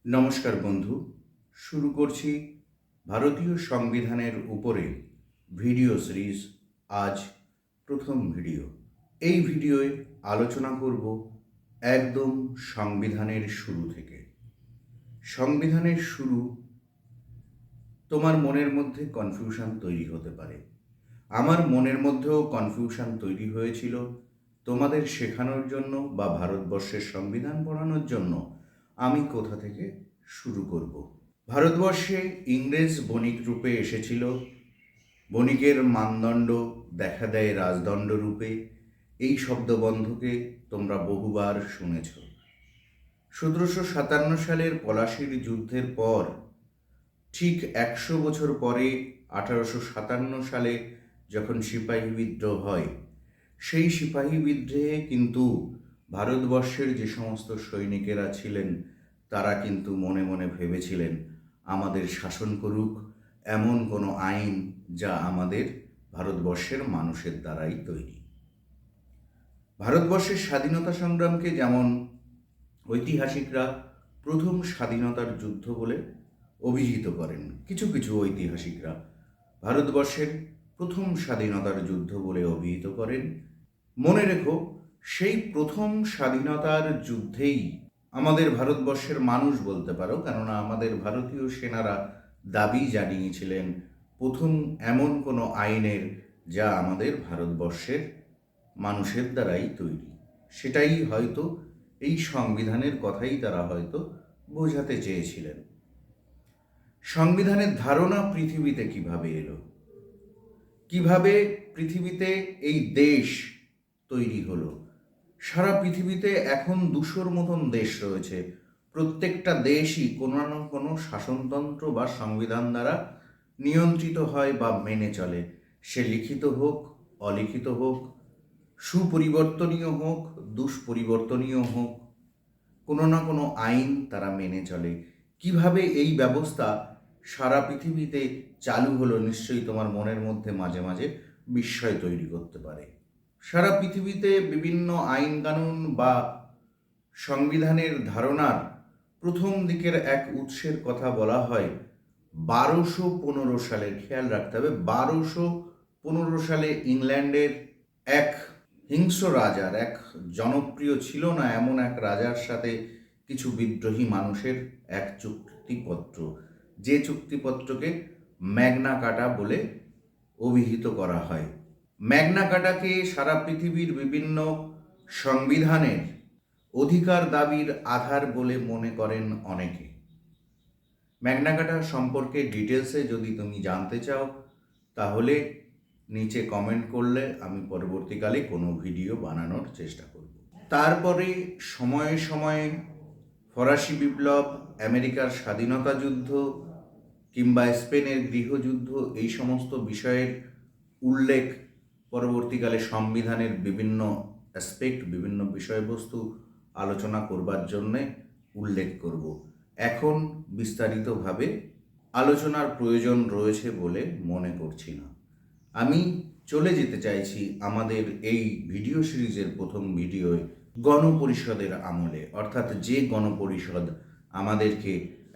নমস্কার বন্ধু, শুরু করছি ভারতীয় সংবিধানের উপরে ভিডিও সিরিজ। আজ প্রথম ভিডিও। এই ভিডিওয় আলোচনা করব একদম সংবিধানের শুরু থেকে। সংবিধানের শুরু, তোমার মনের মধ্যে কনফিউশন তৈরি হতে পারে, আমার মনের মধ্যেও কনফিউশন তৈরি হয়েছিল। তোমাদের শেখানোর জন্য বা ভারতবর্ষের সংবিধান পড়ানোর জন্য আমি কোথা থেকে শুরু করব। ভারতবর্ষে ইংরেজ বণিক রূপে এসেছিল। বণিকের মানদণ্ড দেখা দেয় রাজদণ্ড রূপে। এই শব্দবন্ধকে তোমরা বহুবার শুনেছ। 1757 সালের পলাশির যুদ্ধের পর ঠিক 100 বছর পরে 1857 সালে যখন সিপাহী বিদ্রোহ হয়, সেই সিপাহী বিদ্রোহে কিন্তু ভারতবর্ষের যে সমস্ত সৈনিকেরা ছিলেন তারা কিন্তু মনে মনে ভেবেছিলেন আমাদের শাসন করুক এমন কোনো আইন যা আমাদের ভারতবর্ষের মানুষের দ্বারাই তৈরি। ভারতবর্ষের স্বাধীনতা সংগ্রামকে যেমন ঐতিহাসিকরা প্রথম স্বাধীনতার যুদ্ধ বলে অভিহিত করেন, কিছু কিছু ঐতিহাসিকরা ভারতবর্ষের প্রথম স্বাধীনতার যুদ্ধ বলে অভিহিত করেন। মনে রেখো, সেই প্রথম স্বাধীনতার যুদ্ধেই আমাদের ভারতবর্ষের মানুষ বলতে পারো, কেননা আমাদের ভারতীয় সেনারা দাবি জানিয়েছিলেন প্রথম এমন কোনো আইনের যা আমাদের ভারতবর্ষের মানুষের দ্বারাই তৈরি। সেটাই হয়তো এই সংবিধানের কথাই তারা হয়তো বোঝাতে চেয়েছিলেন। সংবিধানের ধারণা পৃথিবীতে কিভাবে এলো, কিভাবে পৃথিবীতে এই দেশ তৈরি হলো। সারা পৃথিবীতে এখন 200-র মতন দেশ রয়েছে। প্রত্যেকটা দেশই কোনো না কোনো শাসনতন্ত্র বা সংবিধান দ্বারা নিয়ন্ত্রিত হয় বা মেনে চলে। সে লিখিত হোক, অলিখিত হোক, সুপরিবর্তনীয় হোক, দুষ্পরিবর্তনীয় হোক, কোনো না কোনো আইন তারা মেনে চলে। কিভাবে এই ব্যবস্থা সারা পৃথিবীতে চালু হলো নিশ্চয়ই তোমার মনের মধ্যে মাঝে মাঝে বিস্ময় তৈরি করতে পারে। সারা পৃথিবীতে বিভিন্ন আইন কানুন বা সংবিধানের ধারণার প্রথম দিকের এক উৎসের কথা বলা হয় 1215 সালের। খেয়াল রাখতে হবে, 1215 সালে ইংল্যান্ডের এক হিংস্র রাজার, এক জনপ্রিয় ছিল না এমন এক রাজার সাথে কিছু বিদ্রোহী মানুষের এক চুক্তিপত্র, যে চুক্তিপত্রকে ম্যাগনা কাটা বলে অভিহিত করা হয়। ম্যাগনা কাটাকে সারা পৃথিবীর বিভিন্ন সংবিধানের অধিকার দাবির আধার বলে মনে করেন অনেকে। ম্যাগনা কাটা সম্পর্কে ডিটেলসে যদি তুমি জানতে চাও তাহলে নিচে কমেন্ট করলে আমি পরবর্তীকালে কোনো ভিডিও বানানোর চেষ্টা করব। তারপরে সময়ে সময়ে ফরাসি বিপ্লব, আমেরিকার স্বাধীনতা যুদ্ধ কিংবা স্পেনের গৃহযুদ্ধ, এই সমস্ত বিষয়ের উল্লেখ পরবর্তীকালে সংবিধানের বিভিন্ন অ্যাসপেক্ট, বিভিন্ন বিষয়বস্তু আলোচনা করবার জন্যে উল্লেখ করব। এখন বিস্তারিতভাবে আলোচনার প্রয়োজন রয়েছে বলে মনে করছি না। আমি চলে যেতে চাইছি আমাদের এই ভিডিও সিরিজের প্রথম ভিডিওয় গণপরিষদের আমলে, অর্থাৎ যে গণপরিষদ আমাদেরকে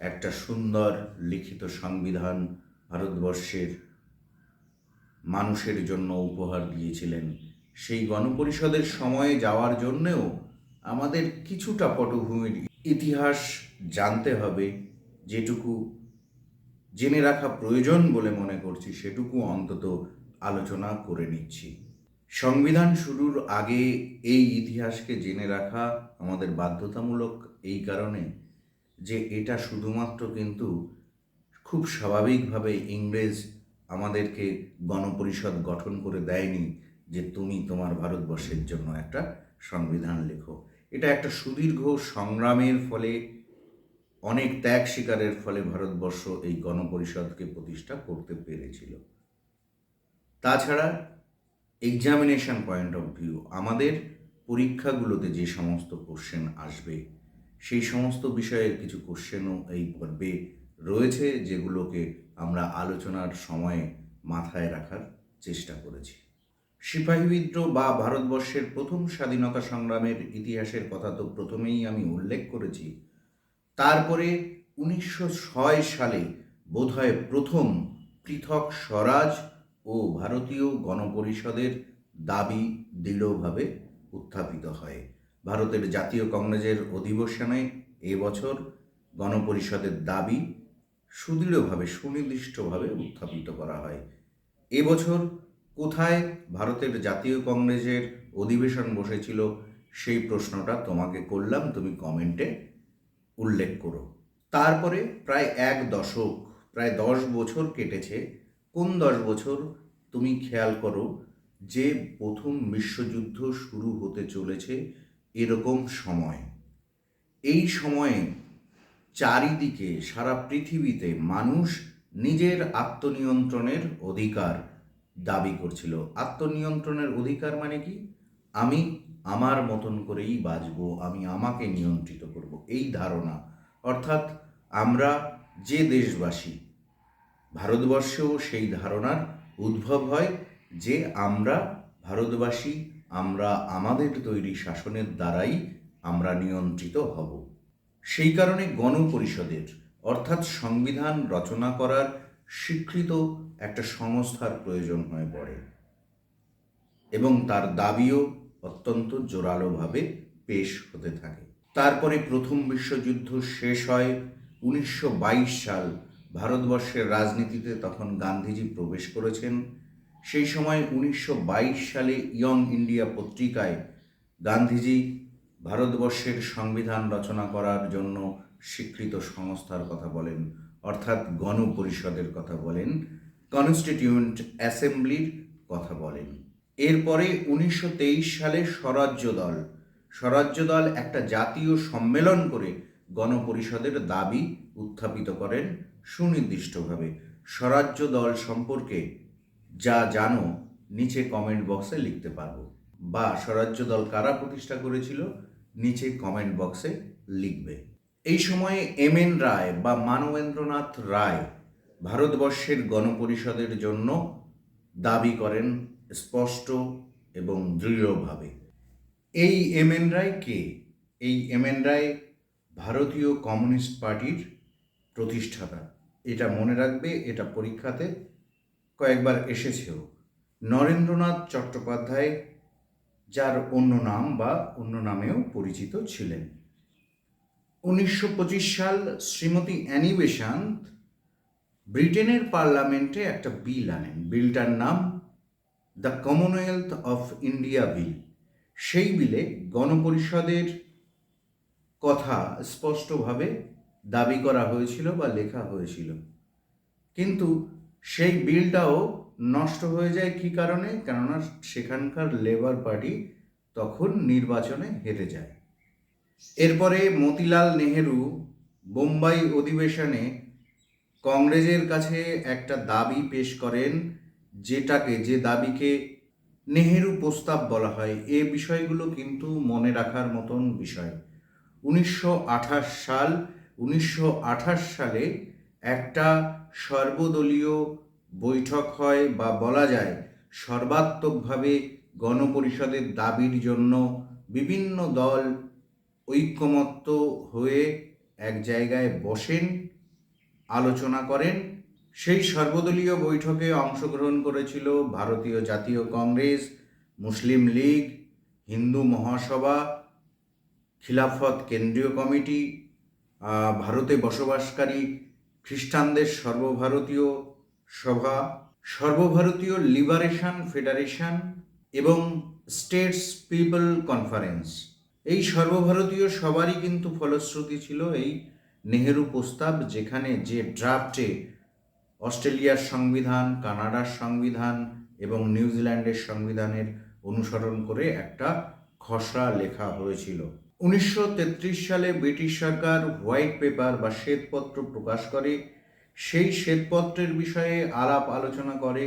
একটা সুন্দর লিখিত সংবিধান ভারতবর্ষের মানুষের জন্য উপহার দিয়েছিলেন। সেই গণপরিষদের সময়ে যাওয়ার জন্যেও আমাদের কিছুটা পটভূমির ইতিহাস জানতে হবে। যেটুকু জেনে রাখা প্রয়োজন বলে মনে করছি সেটুকু অন্তত আলোচনা করে নিচ্ছি। সংবিধান শুরুর আগে এই ইতিহাসকে জেনে রাখা আমাদের বাধ্যতামূলক, এই কারণে যে এটা শুধুমাত্র কিন্তু খুব স্বাভাবিকভাবে ইংরেজ আমাদেরকে গণপরিষদ গঠন করে দেয়নি যে তুমি তোমার ভারতবর্ষের জন্য একটা সংবিধান লেখো। এটা একটা সুদীর্ঘ সংগ্রামের ফলে, অনেক ত্যাগ স্বীকারের ফলে ভারতবর্ষ এই গণপরিষদকে প্রতিষ্ঠা করতে পেরেছিল। তাছাড়া এক্সামিনেশন পয়েন্ট অফ ভিউ, আমাদের পরীক্ষাগুলোতে যে সমস্ত কোশ্চেন আসবে সেই সমস্ত বিষয়ের কিছু কোশ্চেনও এই পর্বে রয়েছে, যেগুলোকে আমরা আলোচনার সময়ে মাথায় রাখার চেষ্টা করেছি। সিপাহী বিদ্রোহ বা ভারতবর্ষের প্রথম স্বাধীনতা সংগ্রামের ইতিহাসের কথা তো প্রথমেই আমি উল্লেখ করেছি। তারপরে 1906 সালে বোধহয় প্রথম পৃথক স্বরাজ ও ভারতীয় গণপরিষদের দাবি দৃঢ়ভাবে উত্থাপিত হয়। ভারতের জাতীয় কংগ্রেসের অধিবেশনে এবছর গণপরিষদের দাবি সুদৃঢ়ভাবে সুনির্দিষ্টভাবে উত্থাপিত করা হয়। এবছর কোথায় ভারতের জাতীয় কংগ্রেসের অধিবেশন বসেছিল সেই প্রশ্নটা তোমাকে করলাম, তুমি কমেন্টে উল্লেখ করো। তারপরে প্রায় এক দশক, প্রায় 10 বছর কেটেছে। কোন 10 বছর? তুমি খেয়াল করো যে প্রথম বিশ্বযুদ্ধ শুরু হতে চলেছে এরকম সময়। এই সময়ে চারিদিকে সারা পৃথিবীতে মানুষ নিজের আত্মনিয়ন্ত্রণের অধিকার দাবি করছিল। আত্মনিয়ন্ত্রণের অধিকার মানে কি? আমি আমার মতন করেই বাঁচবো, আমি আমাকে নিয়ন্ত্রিত করব, এই ধারণা। অর্থাৎ আমরা যে দেশবাসী, ভারতবর্ষেও সেই ধারণার উদ্ভব হয় যে আমরা ভারতবাসী, আমরা আমাদের তৈরি শাসনের দ্বারাই আমরা নিয়ন্ত্রিত হব। সেই কারণে গণপরিষদের অর্থাৎ সংবিধান রচনা করার স্বীকৃত একটা সংস্থার প্রয়োজন হয়ে পড়ে এবং তার দাবিও অত্যন্ত জোরালোভাবে পেশ হতে থাকে। তারপরে প্রথম বিশ্বযুদ্ধ শেষ হয়। 1922 সাল, ভারতবর্ষের রাজনীতিতে তখন গান্ধীজি প্রবেশ করেছেন। সেই সময় 1922 সালে ইয়ং ইন্ডিয়া পত্রিকায় গান্ধীজি ভারতবর্ষের সংবিধান রচনা করার জন্য স্বীকৃত সংস্থার কথা বলেন, অর্থাৎ গণপরিষদের কথা বলেন, কনস্টিটিউয়েন্ট অ্যাসেম্বলির কথা বলেন। এরপরে 1923 সালে স্বরাজ্য দল একটা জাতীয় সম্মেলন করে গণপরিষদের দাবি উত্থাপিত করেন সুনির্দিষ্টভাবে। স্বরাজ্য দল সম্পর্কে যা জানো নিচে কমেন্ট বক্সে লিখতে পারবো, বা স্বরাজ্য দল কারা প্রতিষ্ঠা করেছিল নিচে কমেন্ট বক্সে লিখবে। এই সময়ে এম.এন. রায় বা মানবেন্দ্রনাথ রায় ভারতবর্ষের গণপরিষদের জন্য দাবি করেন স্পষ্ট এবং দৃঢ়ভাবে। এই এম.এন. রায় কে? এই এম.এন. রায় ভারতীয় কমিউনিস্ট পার্টির প্রতিষ্ঠাতা। এটা মনে রাখবে, এটা পরীক্ষাতে কয়েকবার এসেছেও। নরেন্দ্রনাথ চট্টোপাধ্যায়, যার অন্য নাম বা অন্য নামেও পরিচিত ছিলেন। 1925 সাল শ্রীমতী অ্যানি বেসান্ত ব্রিটেনের পার্লামেন্টে একটা বিল আনেন। বিলটার নাম দ্য কমনওয়েলথ অফ ইন্ডিয়া বিল। সেই বিলে গণপরিষদের কথা স্পষ্টভাবে দাবি করা হয়েছিল বা লেখা হয়েছিল, কিন্তু সেই বিলটাও নষ্ট হয়ে যায়। কী কারণে? কেননা সেখানকার লেবার পার্টি তখন নির্বাচনে হেরে যায়। এরপরে মতিলাল নেহেরু বোম্বাই অধিবেশনে কংগ্রেসের কাছে একটা দাবি পেশ করেন, যে দাবিকে নেহেরু প্রস্তাব বলা হয়। এ বিষয়গুলো কিন্তু মনে রাখার মতন বিষয়। 1928 সালে একটা সর্বদলীয় বৈঠক হয়, বা বলা যায় সর্বাত্মকভাবে গণপরিষদের দাবির জন্য বিভিন্ন দল ঐক্যমত্য হয়ে এক জায়গায় বসেন, আলোচনা করেন। সেই সর্বদলীয় বৈঠকে অংশগ্রহণ করেছিল ভারতীয় জাতীয় কংগ্রেস, মুসলিম লীগ, হিন্দু মহাসভা, খিলাফত কেন্দ্রীয় কমিটি, ভারতে বসবাসকারী খ্রিস্টানদের সর্বভারতীয় সভা, সর্বভারতীয় লিবারেশন ফেডারেশন এবং স্টেটস পিপল কনফারেন্স। এই সর্বভারতীয় সবারই কিন্তু ফলশ্রুতি ছিল এই নেহেরু প্রস্তাব, যেখানে যে ড্রাফটে অস্ট্রেলিয়ার সংবিধান, কানাডার সংবিধান এবং নিউজিল্যান্ডের সংবিধানের অনুসরণ করে একটা খসড়া লেখা হয়েছিল। 1933 সালে ব্রিটিশ সরকার হোয়াইট পেপার বা শ্বেতপত্র প্রকাশ করে। সেই শ্বেতপত্রের বিষয়ে আলাপ আলোচনা করে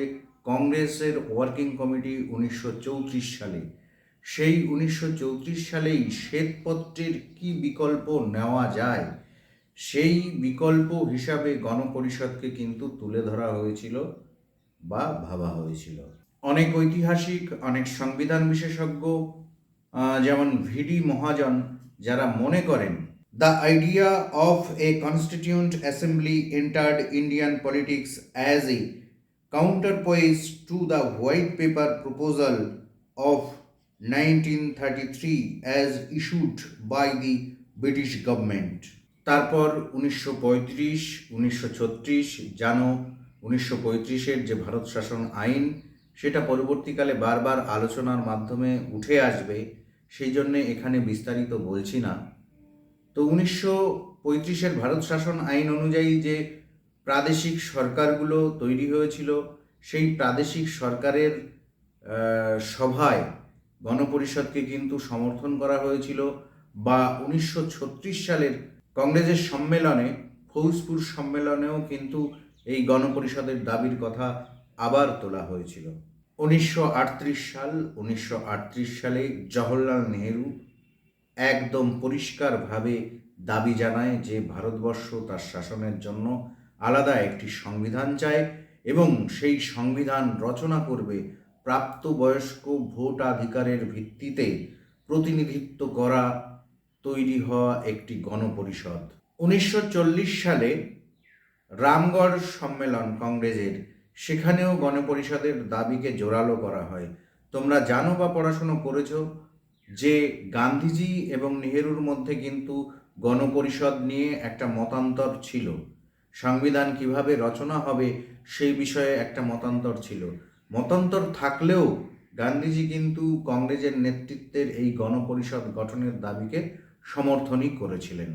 কংগ্রেসের ওয়ার্কিং কমিটি 1934 সালে। সেই 1934 সালেই শ্বেতপত্রের কি বিকল্প নেওয়া যায় সেই বিকল্প হিসাবে গণপরিষদকে কিন্তু তুলে ধরা হয়েছিল বা ভাবা হয়েছিল। অনেক ঐতিহাসিক, অনেক সংবিধান বিশেষজ্ঞ, যেমন ভিডি মহাজন, যারা মনে করেন The idea of a Constituent Assembly entered Indian politics as a counterpoise to the White Paper proposal of 1933 as issued by the British government. তারপর 1935, 1936 জানো 1935-এর যে ভারত শাসন আইন, সেটা পরবর্তীকালে বারবার আলোচনার মাধ্যমে উঠে আসবে, সেই জন্যে এখানে বিস্তারিত বলছি না। তো 1935-এর ভারত শাসন আইন অনুযায়ী যে প্রাদেশিক সরকারগুলো তৈরি হয়েছিল, সেই প্রাদেশিক সরকারের সভায় গণপরিষদকে কিন্তু সমর্থন করা হয়েছিল, বা 1936 সালের কংগ্রেসের সম্মেলনে, ফৌজপুর সম্মেলনেও কিন্তু এই গণপরিষদের দাবির কথা আবার তোলা হয়েছিল। 1938 সালে জওহরলাল নেহেরু একদম পরিষ্কারভাবে দাবি জানায় যে ভারতবর্ষ তার শাসনের জন্য আলাদা একটি সংবিধান চায়, এবং সেই সংবিধান রচনা করবে প্রাপ্তবয়স্ক ভোটাধিকারের ভিত্তিতে প্রতিনিধিত্ব করা তৈরি হওয়া একটি গণপরিষদ। 1940 সালে রামগড় সম্মেলন কংগ্রেসের, সেখানেও গণপরিষদের দাবিকে জোরালো করা হয়। তোমরা জানো বা পড়াশুনো করেছো যে গান্ধীজি এবং নেহেরুর মধ্যে কিন্তু গণপরিষদ নিয়ে একটা মতান্তর ছিল। সংবিধান কিভাবে রচনা হবে সেই বিষয়ে একটা মতান্তর ছিল। মতান্তর থাকলেও গান্ধীজি কিন্তু কংগ্রেসের নেতৃত্বের এই গণপরিষদ গঠনের দাবিকে সমর্থনই করেছিলেন।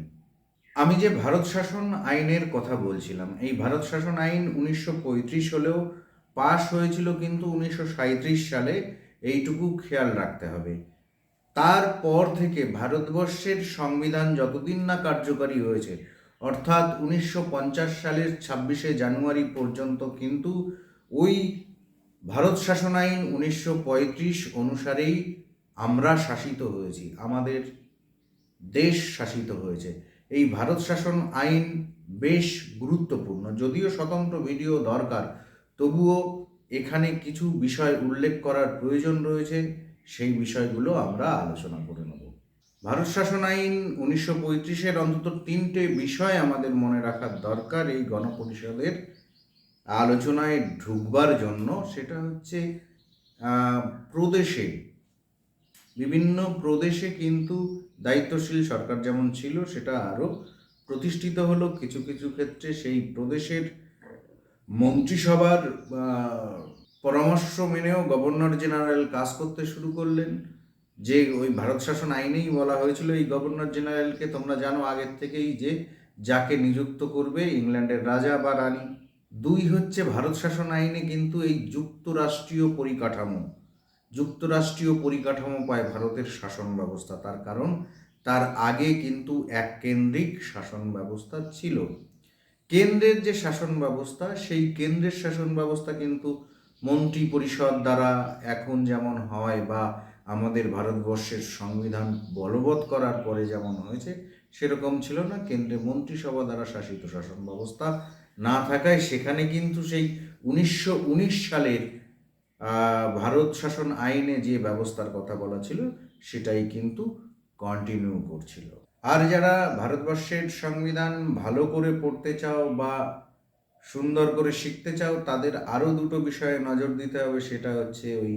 আমি যে ভারত শাসন আইনের কথা বলছিলাম, এই ভারত শাসন আইন 1935 হলেও পাশ হয়েছিল কিন্তু 1937 সালে, এইটুকু খেয়াল রাখতে হবে। তারপর থেকে ভারতবর্ষের সংবিধান যতদিন না কার্যকরী হয়েছে, অর্থাৎ 1950 সালের 26শে জানুয়ারি পর্যন্ত কিন্তু ওই ভারত শাসন আইন 1935 অনুসারেই আমরা শাসিত হয়েছি, আমাদের দেশ শাসিত হয়েছে। এই ভারত শাসন আইন বেশ গুরুত্বপূর্ণ, যদিও স্বতন্ত্র ভিডিও দরকার, তবুও এখানে কিছু বিষয় উল্লেখ করার প্রয়োজন রয়েছে, সেই বিষয়গুলো আমরা আলোচনা করে নেব। ভারত শাসন আইন 1935-এর অন্তত 3টে বিষয় আমাদের মনে রাখার দরকার এই গণপরিষদের আলোচনায় ঢুকবার জন্য। সেটা হচ্ছে প্রদেশে, বিভিন্ন প্রদেশে কিন্তু দায়িত্বশীল সরকার যেমন ছিল সেটা আরও প্রতিষ্ঠিত হলো। কিছু কিছু ক্ষেত্রে সেই প্রদেশের মন্ত্রিসভার পরামর্শ মেনেও গভর্নর জেনারেল কাজ করতে শুরু করলেন, যে ওই ভারত শাসন আইনেই বলা হয়েছিল এই গভর্নর জেনারেলকে তোমরা জানো আগের থেকেই, যে যাকে নিযুক্ত করবে ইংল্যান্ডের রাজা বা রানী। 2 হচ্ছে ভারত শাসন আইনে কিন্তু এই যুক্তরাষ্ট্রীয় পরিকাঠামো পায় ভারতের শাসন ব্যবস্থা। তার কারণ তার আগে কিন্তু এক কেন্দ্রিক শাসন ব্যবস্থা ছিল। কেন্দ্রের যে শাসন ব্যবস্থা, সেই কেন্দ্রের শাসন ব্যবস্থা কিন্তু মন্ত্রী পরিষদ দ্বারা এখন যেমন হয়, বা আমাদের ভারতবর্ষের সংবিধান বলবৎ করার পরে যেমন হয়েছে, সেরকম ছিল না। কেন্দ্রে মন্ত্রিসভা দ্বারা শাসিত শাসন ব্যবস্থা না থাকায় সেখানে কিন্তু সেই 1919 সালের ভারত শাসন আইনে যে ব্যবস্থার কথা বলা ছিল সেটাই কিন্তু কন্টিনিউ করছিল। আর যারা ভারতবর্ষের সংবিধান ভালো করে পড়তে চাও বা সুন্দর করে শিখতে চাও, তাদের আরও 2টো বিষয়ে নজর দিতে হবে। সেটা হচ্ছে ওই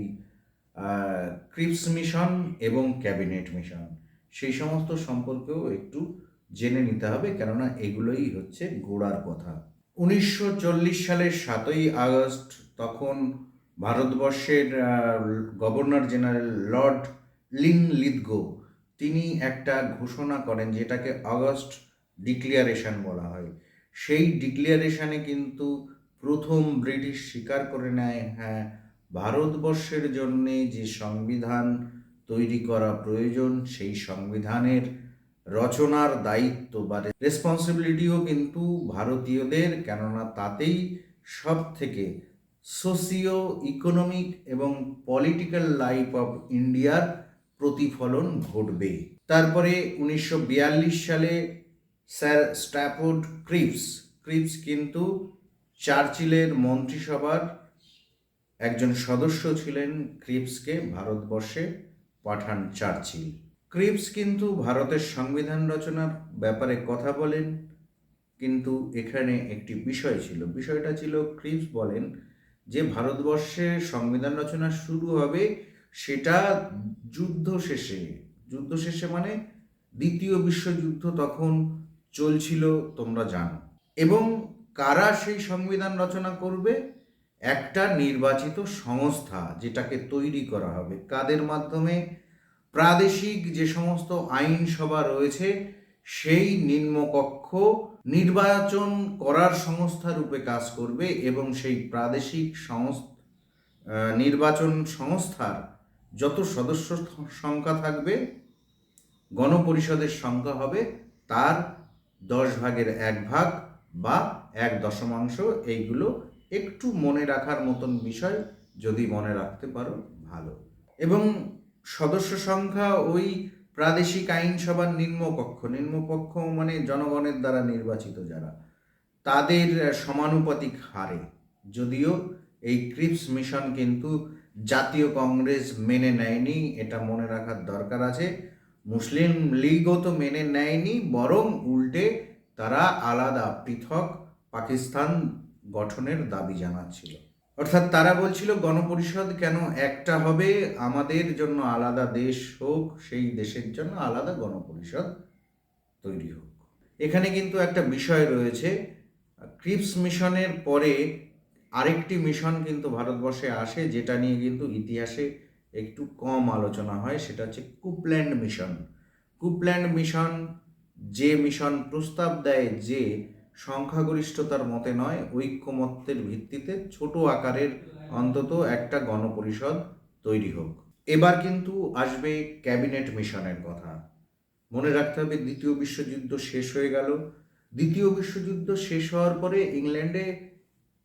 ক্রিপস মিশন এবং ক্যাবিনেট মিশন, সেই সমস্ত সম্পর্কেও একটু জেনে নিতে হবে, কেননা এগুলোই হচ্ছে গোড়ার কথা। 1940 সালের 7ই আগস্ট তখন ভারতবর্ষের গভর্নর জেনারেল লর্ড লিনলিথগো তিনি একটা ঘোষণা করেন, যেটাকে আগস্ট ডিক্লিয়ারেশন বলা হয়। সেই ডিক্লিয়ারেশনে কিন্তু প্রথম ব্রিটিশ স্বীকার করে নেয়, হ্যাঁ, ভারতবর্ষের জন্যে যে সংবিধান তৈরি করা প্রয়োজন, সেই সংবিধানের রচনার দায়িত্ব বা রেসপন্সিবিলিটিও কিন্তু ভারতীয়দের, কেননা তাতেই সব থেকে সোশিও ইকোনমিক এবং পলিটিক্যাল লাইফ অফ ইন্ডিয়ার প্রতিফলন ঘটবে। তারপরে 1942 সালে স্যার স্ট্যাফোর্ড ক্রিপস কিন্তু চার্চিলের মন্ত্রিসভার একজন সদস্য ছিলেন। ক্রিপসকে ভারতবর্ষে পাঠান চার্চিল। ক্রিপস কিন্তু ভারতের সংবিধান রচনার ব্যাপারে কথা বলেন, কিন্তু এখানে একটি বিষয় ছিল। বিষয়টা ছিল, ক্রিপস বলেন যে ভারতবর্ষে সংবিধান রচনা শুরু হবে সেটা যুদ্ধ শেষে। যুদ্ধ শেষে মানে দ্বিতীয় বিশ্বযুদ্ধ তখন চলছিল, তোমরা জানো। এবং কারা সেই সংবিধান রচনা করবে? একটা নির্বাচিত সংস্থা, যেটাকে তৈরি করা হবে। কাদের মাধ্যমে? প্রাদেশিক যে সমস্ত আইনসভা রয়েছে সেই নিম্নকক্ষ নির্বাচন করার সংস্থা রূপে কাজ করবে, এবং সেই প্রাদেশিক নির্বাচন সংস্থার যত সদস্য সংখ্যা থাকবে, গণপরিষদের সংখ্যা হবে তার 10 ভাগের 1 ভাগ বা 1/10। এইগুলো একটু মনে রাখার মতন বিষয়, যদি মনে রাখতে পারো ভালো। এবং সদস্য সংখ্যা ওই প্রাদেশিক আইনসভার নিম্নকক্ষ মানে জনগণের দ্বারা নির্বাচিত যারা, তাদের সমানুপাতিক হারে। যদিও এই ক্রিপস মিশন কিন্তু জাতীয় কংগ্রেস মেনে নেয়নি, এটা মনে রাখার দরকার আছে। মুসলিম লীগও তো মেনে নেয়নি, বরং উল্টে তারা আলাদা পৃথক পাকিস্তান গঠনের দাবি জানাচ্ছিল। অর্থাৎ তারা বলছিল গণপরিষদ কেন একটা হবে, আমাদের জন্য আলাদা দেশ হোক, সেই দেশের জন্য আলাদা গণপরিষদ তৈরি হোক। এখানে কিন্তু একটা বিষয় রয়েছে, ক্রিপস মিশনের পরে আরেকটি মিশন কিন্তু ভারতবর্ষে আসে, যেটা নিয়ে কিন্তু ইতিহাসে একটু কম আলোচনা হয়। সেটা হচ্ছে কুপল্যান্ড মিশন। কুপল্যান্ড মিশন যে মিশন প্রস্তাব দেয় যে সংখ্যাগরিষ্ঠতার মতে নয়, ঐক্যমত্যের ভিত্তিতে ছোট আকারের অন্তত একটা গণপরিষদ তৈরি হোক। এবার কিন্তু আসবে ক্যাবিনেট মিশনের কথা। মনে রাখতে হবে, দ্বিতীয় বিশ্বযুদ্ধ শেষ হয়ে গেল। দ্বিতীয় বিশ্বযুদ্ধ শেষ হওয়ার পরে ইংল্যান্ডে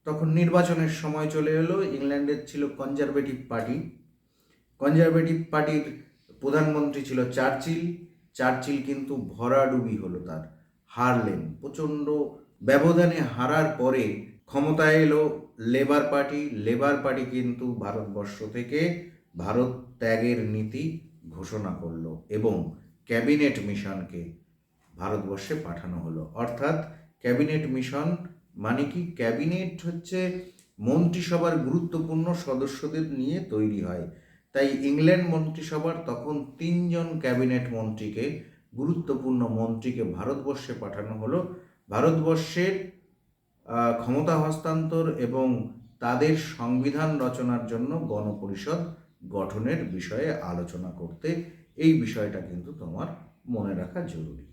তখন নির্বাচনের সময় চলে এলো। ইংল্যান্ডের ছিল কনজারভেটিভ পার্টি। কনজারভেটিভ পার্টির প্রধানমন্ত্রী ছিল চার্চিল কিন্তু ভরাডুবি হলো, তার হারলেন। প্রচণ্ড ব্যবধানে হারার পরে ক্ষমতায় এলো লেবার পার্টি কিন্তু ভারতবর্ষ থেকে ভারত ত্যাগের নীতি ঘোষণা করলো, এবং ক্যাবিনেট মিশনকে ভারতবর্ষে পাঠানো হলো। অর্থাৎ ক্যাবিনেট মিশন মানে কি? ক্যাবিনেট হচ্ছে মন্ত্রিসভার গুরুত্বপূর্ণ সদস্যদের নিয়ে তৈরি হয়। তাই ইংল্যান্ড মন্ত্রিসভার তখন 3জন ক্যাবিনেট মন্ত্রীকে, গুরুত্বপূর্ণ মন্ত্রীকে ভারতবর্ষে পাঠানো হলো, ভারতবর্ষের ক্ষমতা হস্তান্তর এবং তাদের সংবিধান রচনার জন্য গণপরিষদ গঠনের বিষয়ে আলোচনা করতে। এই বিষয়টা কিন্তু তোমার মনে রাখা জরুরি।